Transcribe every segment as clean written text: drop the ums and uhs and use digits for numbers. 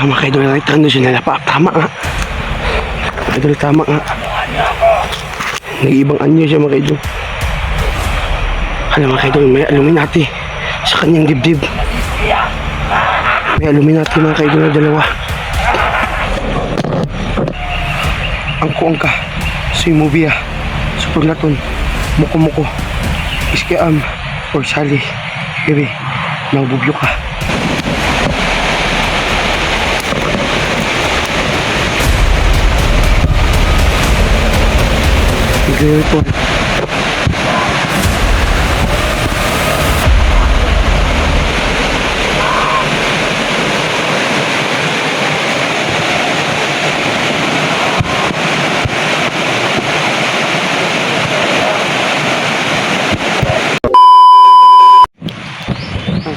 Tama ka idol, nakita siya nalapa. Tama nga. Idol, tama nga. Nag-ibang anyo siya mga idol. Alam mga idol, may Illuminati sa kanyang dibdib. May Illuminati mga idol na dalawa. Angko-angka, Suimobia, Superlaton, Muko-muko, Iskiam, or Sali. Bebe, nagbubyo ka. Nagre-report.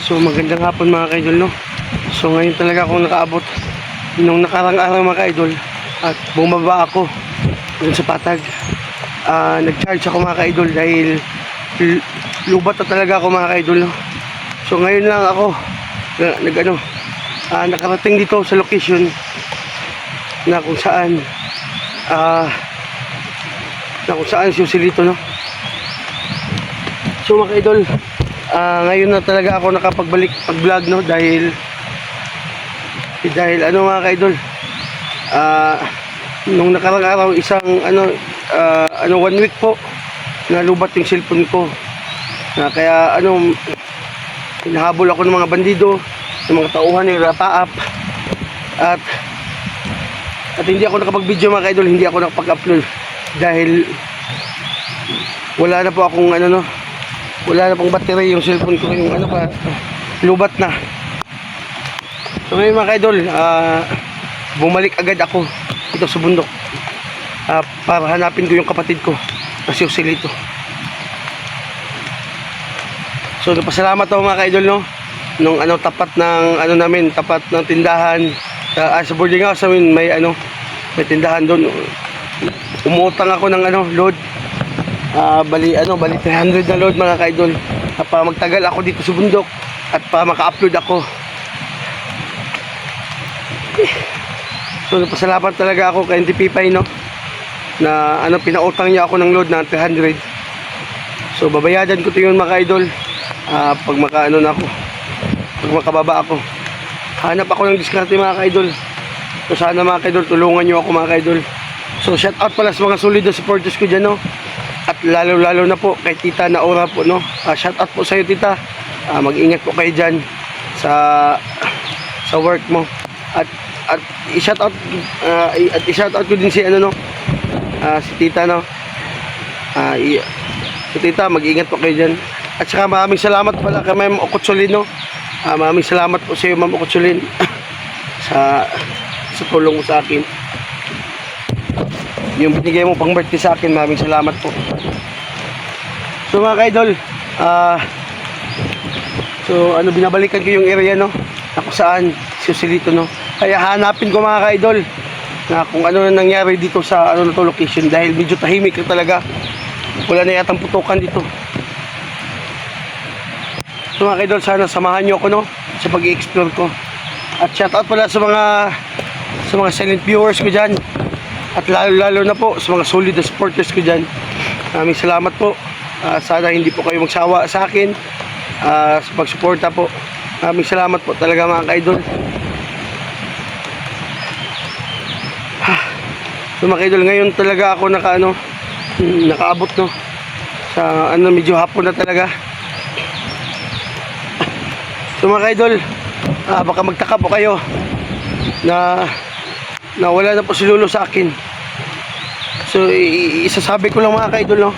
So magandang hapon mga ka-idol, no? So ngayon talaga ako nakaabot nung nakarang araw mga ka-idol at bumaba ako dun sa patag. Nag-charge ako mga ka-idol dahil lubat na talaga ako mga ka-idol, no? So ngayon lang ako nakarating dito sa location na kung saan susilito, no? So mga ka-idol, ngayon na talaga ako nakapagbalik pag-vlog, no, dahil ano mga ka-idol, nung nakarang araw isang 1 week po nalubat yung cellphone ko, kaya hinahabol ako ng mga bandido, ng mga tauhan ng rataap, at hindi ako nakapag-video mga ka-idol, hindi ako nakapag-upload dahil wala na po akong wala na pong battery yung cellphone ko, yung lubat na. So ngayon mga ka-idol, bumalik agad ako dito sa bundok para hanapin ko yung kapatid ko na si Joselito. So napasalamat ako mga ka-idol, no, nung tapat ng tapat ng tindahan sa boarding house namin, may tindahan doon. Umutang ako ng load. Bali 300 na load mga ka-idol, para magtagal ako dito sa bundok at para maka-upload ako. So napasalamat talaga ako kay NTP5, no, na pinautang niya ako ng load na 300. So babayadan ko 'to yun mga ka-idol, pag makababa ako. Hanap ako ng diskarte mga ka-idol. So sana mga ka-idol, tulungan niyo ako mga ka-idol. So shout out pala sa mga solid na supporters ko dyan, no. At lalo na po kay Tita Naura po, no. Shout out po sa iyo, Tita. Mag-ingat po kayo diyan sa work mo. At i-shout out ko din si si Tita, no. Si Tita, mag-ingat po kayo diyan. At saka maraming salamat pala kay Ma'am Okotsolin, no. Maraming salamat po sa iyo, Ma'am Okotsolin, sa tulong mo sa akin. Yung binigay mo pang birthday sa akin, maraming salamat po. So mga ka-idol, binabalikan ko yung area, no, na kung saan si Joselito, no. Kaya hanapin ko mga ka-idol na kung ano na nangyari dito sa na to location, dahil medyo tahimik na talaga. Wala na yatang putukan dito. So mga ka-idol, sana samahan nyo ako, no, sa pag-i-explore ko. At shout out pala sa mga silent viewers ko dyan. At lalo na po sa mga solid na supporters ko dyan. Maraming salamat po. Sana hindi po kayo magsawa sa akin sa pagsuporta po. Maraming salamat po talaga mga ka-idol. So mga ka-idol, ngayon talaga ako nakaabot, no, sa medyo hapon na talaga. So mga ka-idol, baka magtaka po kayo na wala na po si Lolo sa akin. So isasabi ko lang mga ka-idol, no,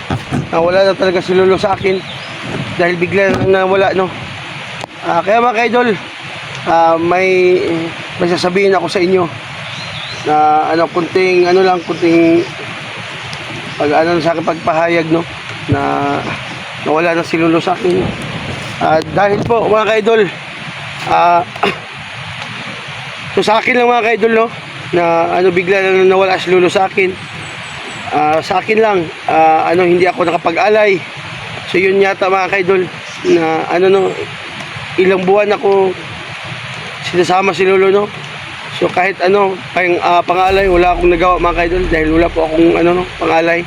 na wala na talaga si Lolo sa akin dahil bigla na wala, no. Kaya mga ka-idol, may sasabihin ako sa inyo na kunting sa akin pagpahayag, no, na wala na si Lolo sa akin. Dahil po mga ka-idol, so sa akin lang mga ka-idol, no, na bigla na nawala si Lolo sa akin. Sa akin lang, hindi ako nakapag-alay. So yun yata mga ka-idol, na ilang buwan ako sinasama si Lolo, no, So kahit ano, pangalay, wala akong nagawa mga kaidol dahil wala po akong ano, no, pangalay.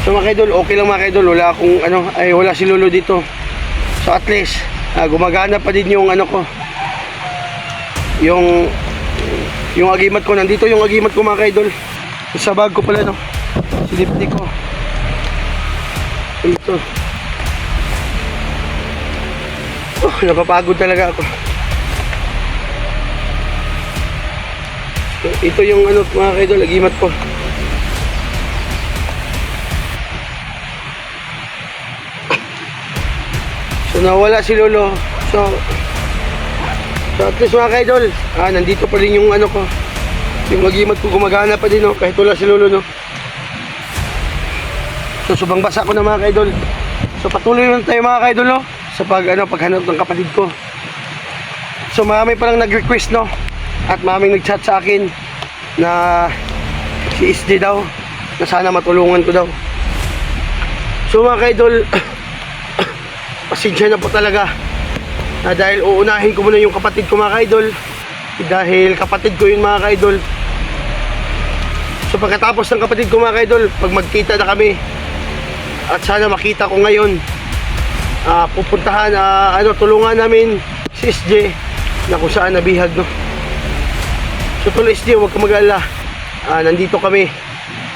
So mga kaidol, okay lang mga kaidol, wala akong ano, ay wala si Lolo dito. So at least, gumagana pa din yung ano ko. Yung agimat ko, nandito yung agimat ko mga kaidol. Sa bag ko pala, no. Silipti ko. Ito. Oh, napapagod talaga ako. So, ito yung ano mga kaidol, agimat ko. So nawala si Lolo. So at least mga kaidol, nandito pa rin yung ano ko. Yung agimat ko gumagana pa din, no, kahit wala si Lolo, no. So subang basa ko na mga kaidol. So patuloy lang tayo mga kaidol, no, sa paghanap ng kapatid ko. So marami pa lang nag-request, no, at maraming nag-chat sa akin na si SD daw, na sana matulungan ko daw. So mga kaidol, pasensya na po talaga dahil uunahin ko muna yung kapatid ko mga kaidol, dahil kapatid ko yun mga kaidol. So pagkatapos ng kapatid ko mga kaidol, pag magkita na kami at sana makita ko ngayon, pupuntahan, tulungan namin si SJ na kung saan nabihag, no. So tol SJ, huwag ka mag-alala, nandito kami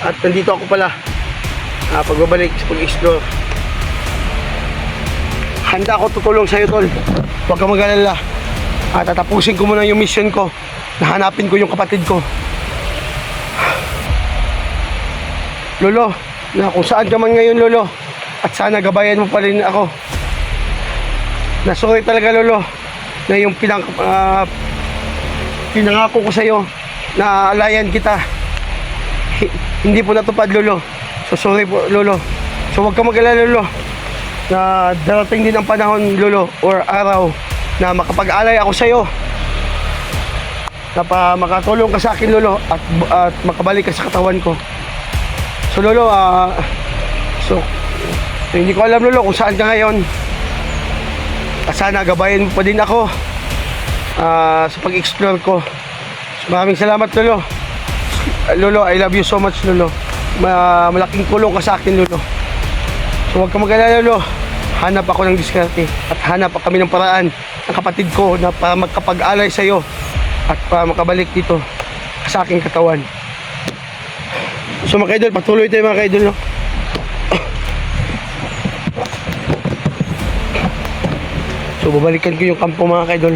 at nandito ako pala pagbabalik sa pag-explore. Handa ako tutulong sa'yo, tol. Huwag kang mag-alala. Tatapusin ko muna yung mission ko. Nahanapin ko yung kapatid ko. Lolo, na kung saan ka man ngayon, Lolo, at sana gabayan mo pa rin ako. Nasorry talaga, Lolo, na yung pinangako ko sa'yo na alayan kita, hindi po natupad, Lolo. So sorry po, Lolo. So huwag kang mag-alala, Lolo, na darating din ang panahon, Lolo, or araw na makapag-alay ako sa iyo, na makatulong ka sa akin, Lolo, at makabalik ka sa katawan ko. So Lolo, so hindi ko alam, Lolo, kung saan ka ngayon. Sana gabayan mo pa din ako sa pag-explore ko. So, maraming salamat, Lolo. Lolo, I love you so much, Lolo. Malaking tulong ka sa akin, Lolo. So huwag ka mag-alala, Lolo. Hanap ako ng diskarte at hanap pa kami ng paraan ng kapatid ko na para magkapag-alay sa iyo at para makabalik dito sa aking katawan. So mga kaidol, patuloy tayo mga kaidol, no? So babalikan ko yung kampo mga kaidol.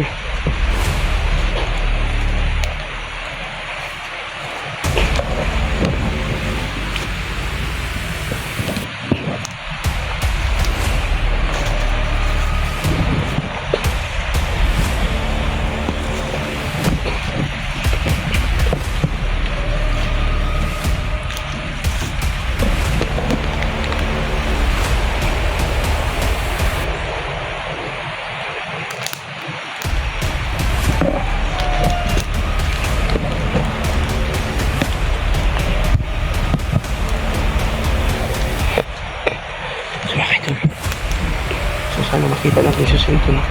Sana makita natin sa sento, no?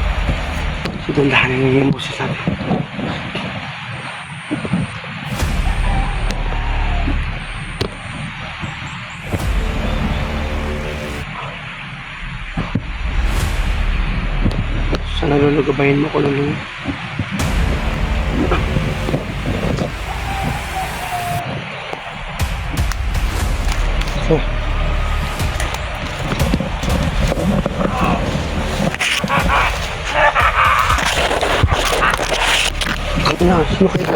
So dandahanin niyo yung boses natin. Sana lulugabayin mo ko, Lolo. So na, sino kayo?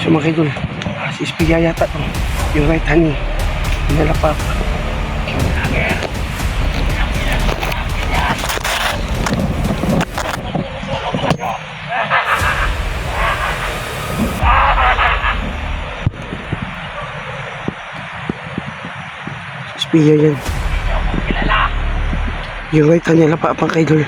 So mga kaidol, si Espiya yata to, yung right hand ni nalapak. Espiya yan. Yung right hand nila pa, kaidol.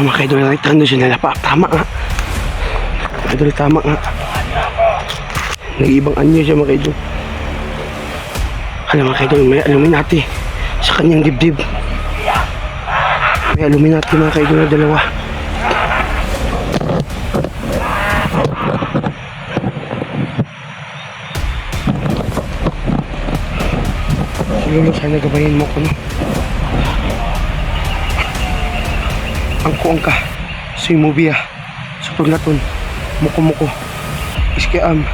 Mga kaidol, right hand doon siya nila pa. Tama nga. mga idol, tama nga. Nag-ibang anyo siya mga idol. Alam mga idol, may Illuminati sa kanyang dibdib. May Illuminati mga idol na dalawa. Lolo, sana gabayin mo ko, no? Angko ka, soy mubia, supaglaton, muko-muko, iskiam,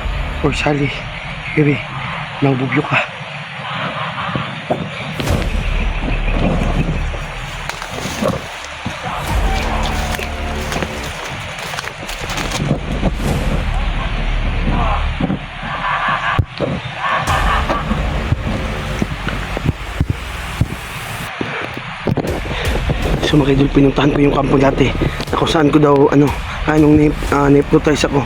or sali, iri, nang bubyo ka. So mga idol, pinuntahan ko yung kampo dati na kung saan ko daw anong na-hypnotize ako.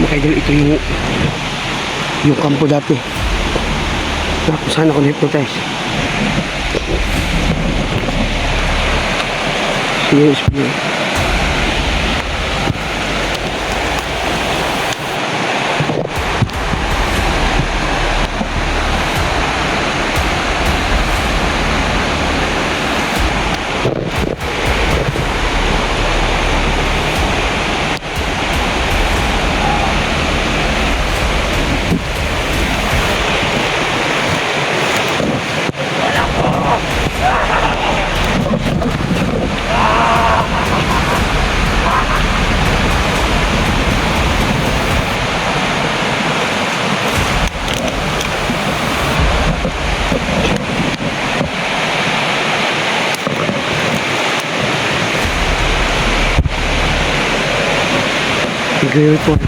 Mga idol, ito yung kampo dati na kung saan ako na-hypnotize. Yes, nag-report.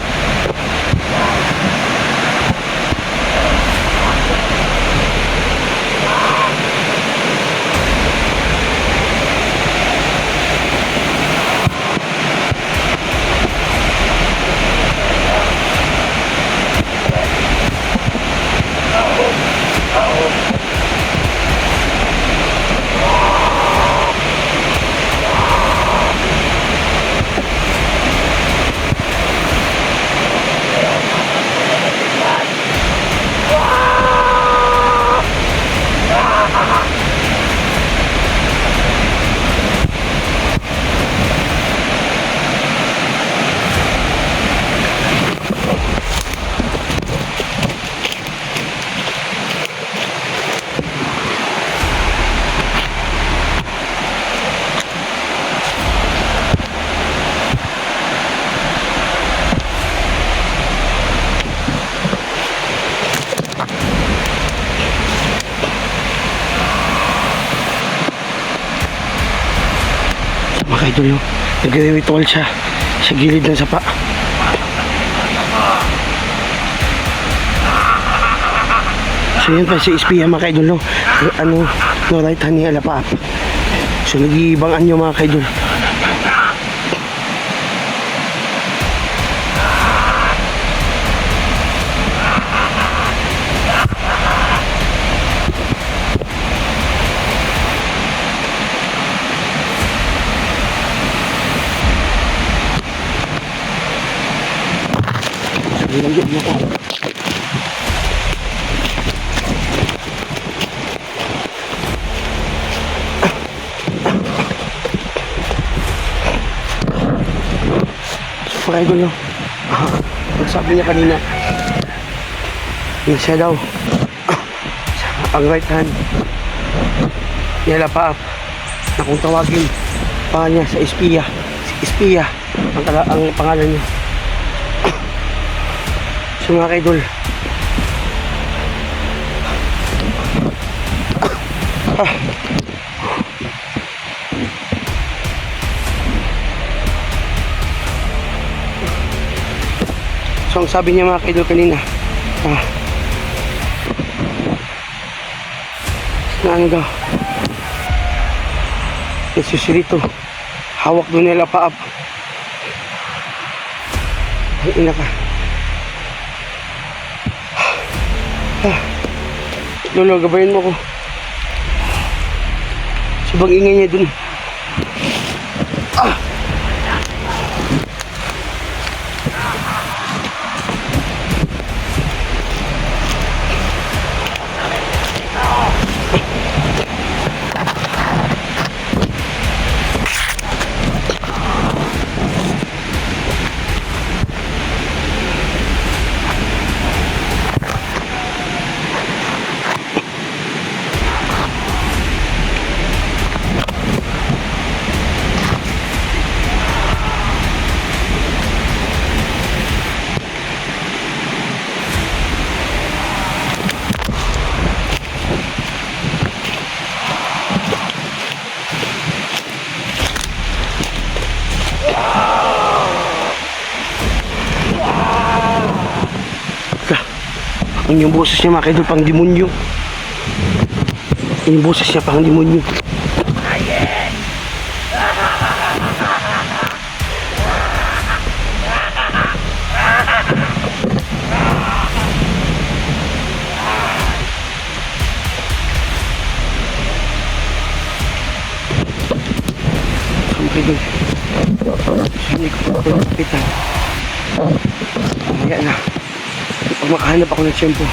Mga idol, no? Nagre-ritual siya sa gilid ng sapa. So yun pa si Espiya mga idol, no? No right hand ni Alapap. So nag-iibang anyo mga idol. Lanjut mo ko. Mga idol, no? Sabi niya kanina, yung siya daw, ang right hand niya Alapap na kung tawagin pa niya sa Espiya, si Espiya ang pangalan niya. So mga idol, So ang sabi niya mga kaidol kanina, na ano daw, nagsusirito, hawak doon nila paap. Ay, ina ka. Lolo, gabayan mo ko. Sabang ingay niya dun. Yung boses niya mga kaidol, pang demonyo. Yung boses niya pang demonyo. Mga kaidol, hindi ko pa kapitan. Kaya na, pag makahanap ako ng tiyempo.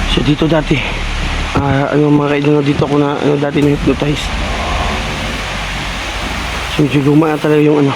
So dito dati, ano mga kaidol, dito ako na dati na hypnotize. So medyo luma na talaga yung ano,